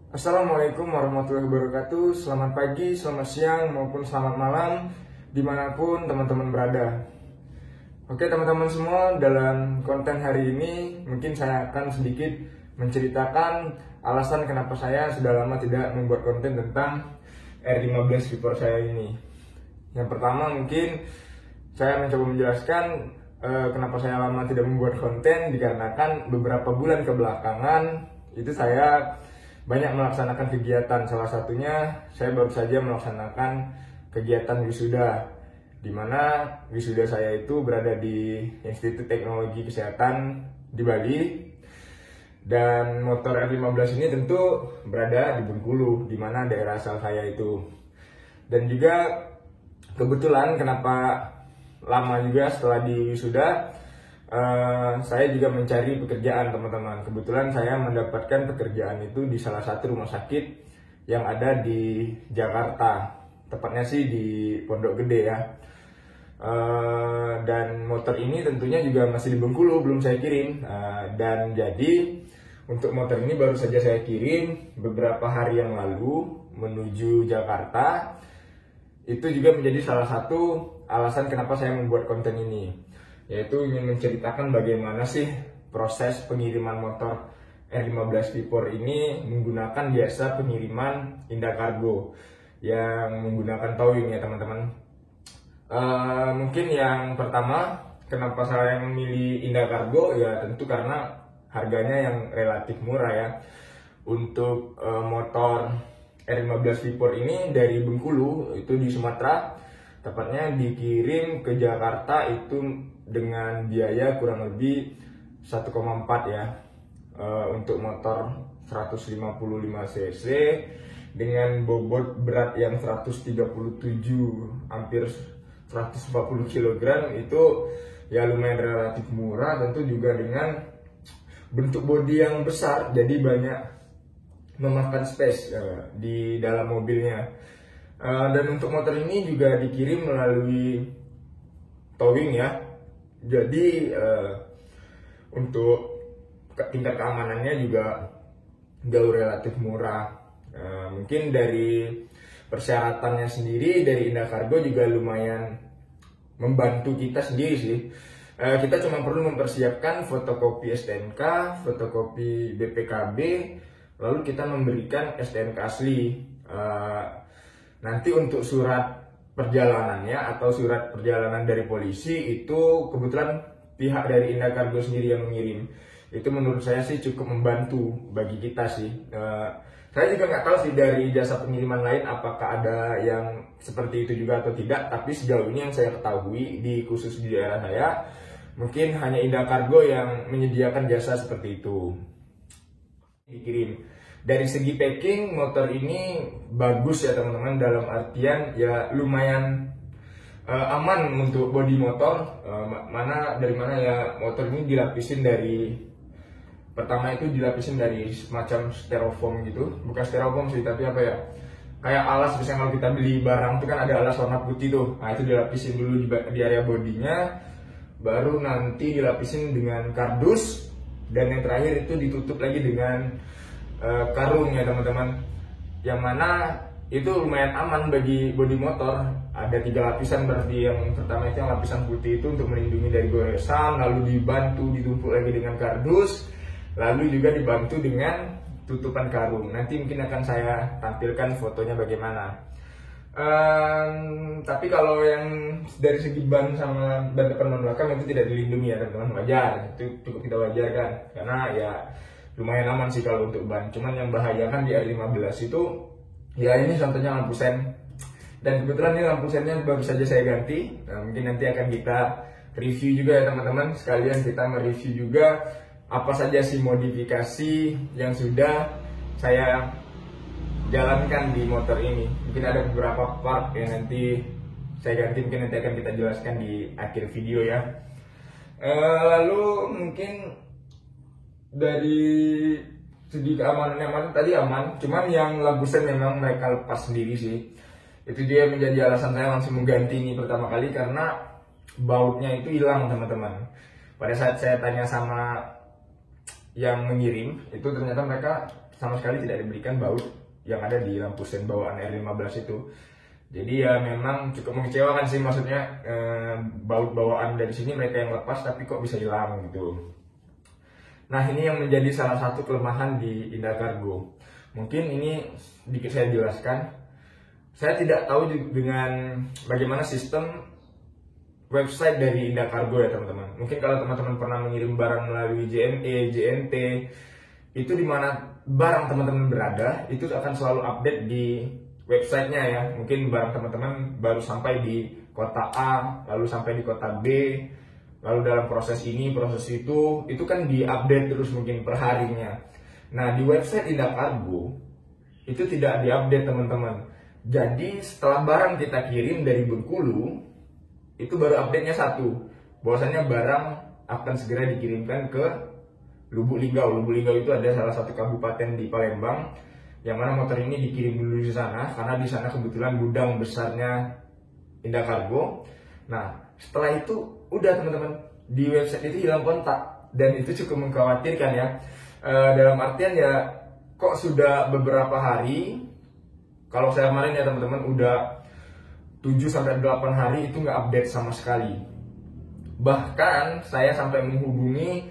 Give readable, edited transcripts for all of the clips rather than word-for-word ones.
Assalamualaikum warahmatullahi wabarakatuh. Selamat pagi, selamat siang, maupun selamat malam dimanapun teman-teman berada. Oke teman-teman semua, dalam konten hari ini mungkin saya akan sedikit menceritakan alasan kenapa saya sudah lama tidak membuat konten tentang R15 Vapor saya ini. Yang pertama mungkin saya mencoba menjelaskan kenapa saya lama tidak membuat konten, dikarenakan beberapa bulan kebelakangan itu saya banyak melaksanakan kegiatan. Salah satunya saya baru saja melaksanakan kegiatan wisuda, di mana wisuda saya itu berada di Institut Teknologi Kesehatan di Bali, dan motor R15 ini tentu berada di Bengkulu, di mana daerah asal saya itu. Dan juga kebetulan kenapa lama juga setelah di wisuda, saya juga mencari pekerjaan teman-teman. Kebetulan saya mendapatkan pekerjaan itu di salah satu rumah sakit yang ada di Jakarta, tepatnya sih di Pondok Gede ya. Dan motor ini tentunya juga masih di Bengkulu, belum saya kirim. Dan jadi untuk motor ini baru saja saya kirim beberapa hari yang lalu menuju Jakarta. Itu juga menjadi salah satu alasan kenapa saya membuat konten ini, yaitu ingin menceritakan bagaimana sih proses pengiriman motor R15 Vapor ini menggunakan jasa pengiriman Indakargo yang menggunakan towing ya teman-teman. Mungkin yang pertama, kenapa saya memilih Indakargo ya tentu karena harganya yang relatif murah ya. Untuk motor R15 Vapor ini dari Bengkulu, itu di Sumatera, tepatnya dikirim ke Jakarta itu dengan biaya kurang lebih 1,4 ya, untuk motor 155 cc dengan bobot berat yang 137, hampir 140 kg, itu ya lumayan relatif murah. Tentu juga dengan bentuk bodi yang besar, jadi banyak memakan space di dalam mobilnya. Dan untuk motor ini juga dikirim melalui towing ya. Jadi untuk tingkat keamanannya juga jauh relatif murah. Mungkin dari persyaratannya sendiri dari Indakargo juga lumayan membantu kita sendiri sih. Kita cuma perlu mempersiapkan fotokopi STNK, fotokopi BPKB, lalu kita memberikan STNK asli. Nanti untuk surat perjalanannya atau surat perjalanan dari polisi itu kebetulan pihak dari Indakargo sendiri yang mengirim. Itu menurut saya sih cukup membantu bagi kita sih. Saya juga nggak tahu sih dari jasa pengiriman lain apakah ada yang seperti itu juga atau tidak. Tapi sejauh ini yang saya ketahui khusus di daerah saya, mungkin hanya Indakargo yang menyediakan jasa seperti itu. Dikirim. Dari segi packing, motor ini bagus ya teman-teman, dalam artian ya lumayan aman untuk bodi motor. Dari mana ya motor ini dilapisin dari, pertama itu dilapisin dari semacam styrofoam gitu, bukan styrofoam sih tapi apa ya, kayak alas. Misalnya kalau kita beli barang itu kan ada alas warna putih tuh, nah itu dilapisin dulu di area bodinya, baru nanti dilapisin dengan kardus, dan yang terakhir itu ditutup lagi dengan karung ya teman-teman, yang mana itu lumayan aman bagi bodi motor. Ada 3 lapisan berarti. Yang pertama itu yang lapisan putih itu untuk melindungi dari goresan, lalu dibantu ditumpuk lagi dengan kardus, lalu juga dibantu dengan tutupan karung. Nanti mungkin akan saya tampilkan fotonya bagaimana. Tapi kalau yang dari segi ban sama ban depan ban belakang itu tidak dilindungi ya teman-teman, wajar, itu cukup kita wajarkan karena ya lumayan aman sih kalau untuk ban. Cuman yang bahaya kan di R15 itu ya ini contohnya lampu sen, dan kebetulan ini lampu sennya baru saja saya ganti. Nah, mungkin nanti akan kita review juga ya teman-teman, sekalian kita mereview juga apa saja sih modifikasi yang sudah saya jalankan di motor ini. Mungkin ada beberapa part yang nanti saya ganti, mungkin nanti akan kita jelaskan di akhir video ya. Lalu mungkin dari segi keamanannya tadi aman, cuman yang lampu sen memang mereka lepas sendiri sih. Itu dia menjadi alasan saya langsung mengganti ini pertama kali, karena bautnya itu hilang teman-teman. Pada saat saya tanya sama yang mengirim itu ternyata mereka sama sekali tidak diberikan baut yang ada di lampu sen bawaan R15 itu. Jadi ya memang cukup mengecewakan sih, maksudnya baut bawaan dari sini mereka yang lepas tapi kok bisa hilang gitu. Nah, ini yang menjadi salah satu kelemahan di Indah Cargo. Mungkin ini sedikit saya jelaskan. Saya tidak tahu dengan bagaimana sistem website dari Indah Cargo ya teman-teman. Mungkin kalau teman-teman pernah mengirim barang melalui JNE, JNT, itu dimana barang teman-teman berada, itu akan selalu update di websitenya ya. Mungkin barang teman-teman baru sampai di kota A, lalu sampai di kota B, lalu dalam proses ini, proses itu kan diupdate terus mungkin per harinya. Nah, di website Indah Cargo itu tidak diupdate teman-teman. Jadi setelah barang kita kirim dari Bengkulu, itu baru update-nya satu, bahwasanya barang akan segera dikirimkan ke Lubuk Linggau. Lubuk Linggau itu ada salah satu kabupaten di Palembang, yang mana motor ini dikirim dulu di sana karena di sana kebetulan gudang besarnya Indah Cargo. Nah, setelah itu udah teman-teman, di website itu hilang kontak, dan itu cukup mengkhawatirkan ya. Dalam artian ya, kok sudah beberapa hari, kalau saya kemarin ya teman-teman udah 7-8 hari itu nggak update sama sekali. Bahkan saya sampai menghubungi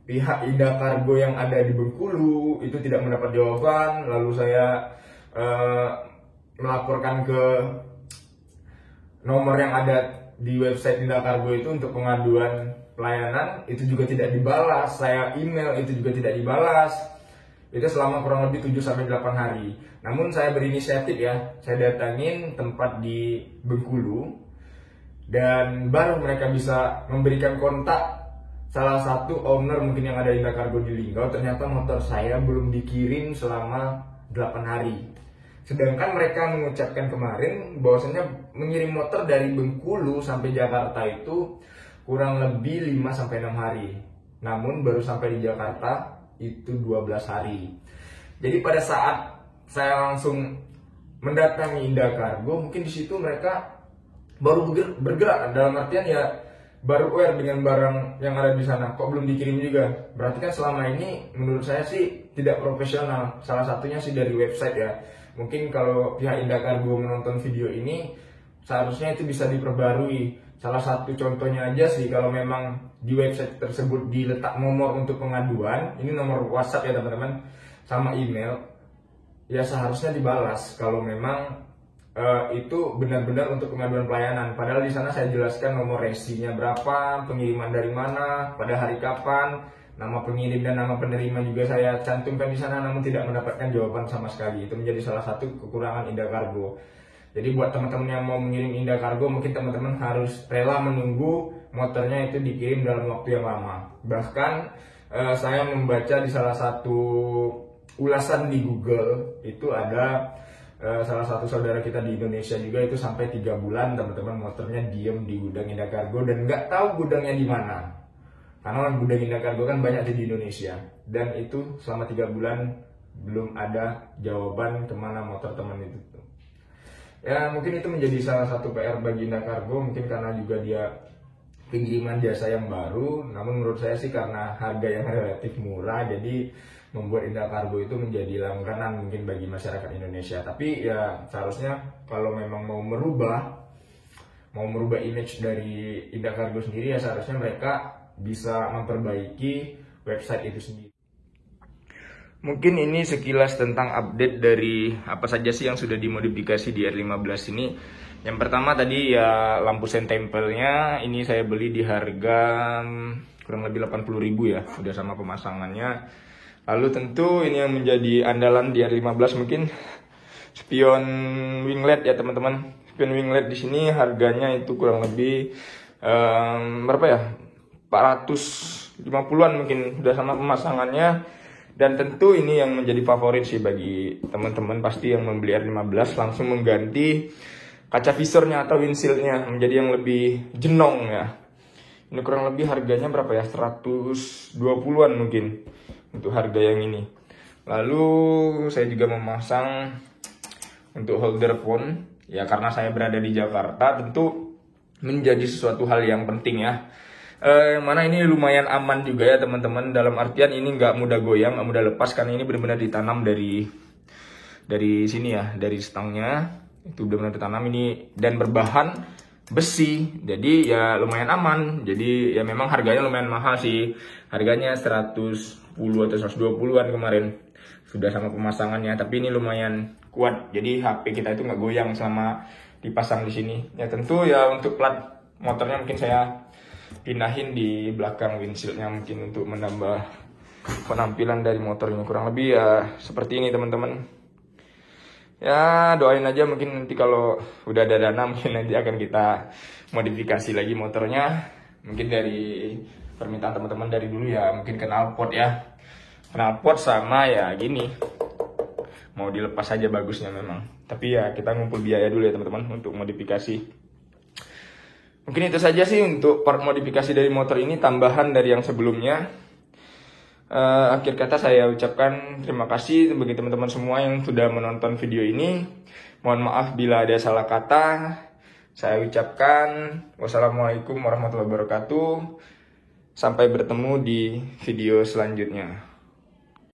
pihak Indah Cargo yang ada di Bengkulu, itu tidak mendapat jawaban. Lalu saya melaporkan ke nomor yang ada di website Indah Cargo itu untuk pengaduan pelayanan, itu juga tidak dibalas. Saya email, itu juga tidak dibalas. Itu selama kurang lebih 7-8 hari. Namun saya berinisiatif ya, saya datangin tempat di Bengkulu, dan baru mereka bisa memberikan kontak salah satu owner mungkin yang ada di Indah Cargo di Linggau. Ternyata motor saya belum dikirim selama 8 hari. Sedangkan mereka mengucapkan kemarin bahwasanya mengirim motor dari Bengkulu sampai Jakarta itu kurang lebih 5-6 hari. Namun baru sampai di Jakarta itu 12 hari. Jadi pada saat saya langsung mendatangi Indah Cargo, mungkin di situ mereka baru bergerak, dalam artian ya baru aware dengan barang yang ada di sana, kok belum dikirim juga. Berarti kan selama ini menurut saya sih tidak profesional. Salah satunya sih dari website ya. Mungkin kalau pihak Indah Cargo menonton video ini, seharusnya itu bisa diperbarui. Salah satu contohnya aja sih, kalau memang di website tersebut diletak nomor untuk pengaduan, ini nomor WhatsApp ya teman-teman, sama email, ya seharusnya dibalas kalau memang itu benar-benar untuk pengaduan pelayanan. Padahal di sana saya jelaskan nomor resinya berapa, pengiriman dari mana, pada hari kapan, nama pengirim dan nama penerima juga saya cantumkan di sana, namun tidak mendapatkan jawaban sama sekali. Itu menjadi salah satu kekurangan Indah Cargo. Jadi buat teman-teman yang mau mengirim Indah Cargo, mungkin teman-teman harus rela menunggu motornya itu dikirim dalam waktu yang lama. Bahkan saya membaca di salah satu ulasan di Google, itu ada salah satu saudara kita di Indonesia juga itu sampai 3 bulan teman-teman motornya diem di gudang Indah Cargo dan nggak tahu gudangnya di mana. Karena gudang Indah Cargo kan banyak di Indonesia, dan itu selama 3 bulan belum ada jawaban kemana motor teman itu. Ya mungkin itu menjadi salah satu PR bagi Indah Cargo, mungkin karena juga dia pengiriman jasa yang baru. Namun menurut saya sih karena harga yang relatif murah, jadi membuat Indah Cargo itu menjadi langganan mungkin bagi masyarakat Indonesia. Tapi ya seharusnya kalau memang mau merubah image dari Indah Cargo sendiri, ya seharusnya mereka bisa memperbaiki website itu sendiri. Mungkin ini sekilas tentang update dari apa saja sih yang sudah dimodifikasi di R15 ini. Yang pertama tadi ya lampu sen tempelnya, ini saya beli di harga kurang lebih 80.000 ya, udah sama pemasangannya. Lalu tentu ini yang menjadi andalan di R15 mungkin spion winglet ya teman-teman. Spion winglet di sini harganya itu kurang lebih berapa ya? 450-an mungkin, udah sama pemasangannya. Dan tentu ini yang menjadi favorit sih bagi teman-teman pasti yang membeli R15, langsung mengganti kaca visornya atau windshieldnya menjadi yang lebih jenong ya. Ini kurang lebih harganya berapa ya, 120-an mungkin untuk harga yang ini. Lalu saya juga memasang untuk holder phone ya, karena saya berada di Jakarta tentu menjadi sesuatu hal yang penting ya. Yang mana ini lumayan aman juga ya teman-teman, dalam artian ini nggak mudah goyang, nggak mudah lepas karena ini benar-benar ditanam dari sini ya, dari stangnya itu benar-benar ditanam ini dan berbahan besi, jadi ya lumayan aman. Jadi ya memang harganya lumayan mahal sih, harganya 110 atau 120-an kemarin sudah sama pemasangannya, tapi ini lumayan kuat, jadi HP kita itu nggak goyang selama dipasang di sini. Ya tentu ya untuk plat motornya mungkin saya pindahin di belakang windshieldnya mungkin untuk menambah penampilan dari motor ini, kurang lebih ya seperti ini teman-teman. Ya doain aja, mungkin nanti kalau udah ada dana mungkin nanti akan kita modifikasi lagi motornya, mungkin dari permintaan teman-teman dari dulu ya, mungkin knalpot ya, knalpot sama ya gini mau dilepas aja bagusnya memang, tapi ya kita ngumpul biaya dulu ya teman-teman untuk modifikasi. Mungkin itu saja sih untuk part modifikasi dari motor ini, tambahan dari yang sebelumnya. Akhir kata saya ucapkan terima kasih bagi teman-teman semua yang sudah menonton video ini. Mohon maaf bila ada salah kata. Saya ucapkan wassalamualaikum warahmatullahi wabarakatuh. Sampai bertemu di video selanjutnya.